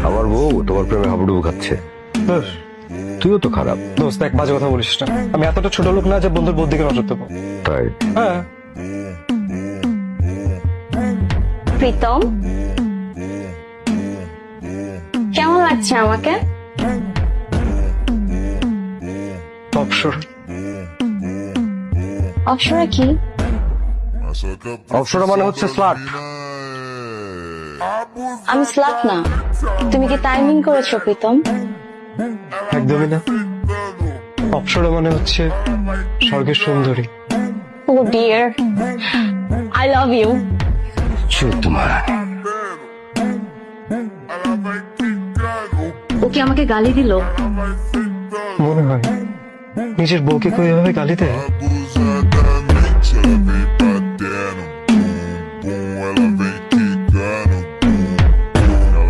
আমার বউ তোমার প্রেমে হাবুডুবু খাচ্ছে। দোষ তুইও তো খারাপ। দোস্ত এক বাজে কথা বলিস না। আমি এতটা ছোট লোক না যে বন্ধুর বউর দিকে নজর দেবো। তাই হ্যাঁ প্রীতম, কেমন লাগছে আমাকে? অবসর। অপসরা কি? অপসরা মানে হচ্ছে স্লাট। আমি স্লাট না। তুমি কি টাইমিং করেছো প্রীতম? একদমই না। অপসরা মানে হচ্ছে স্বর্গের সুন্দরী। ও ডিয়ার, আই লাভ ইউ। তোমার ওকে আমাকে গালি দিল। মনে হয় নিজের বউকে কেউ এভাবে গালি দেয়?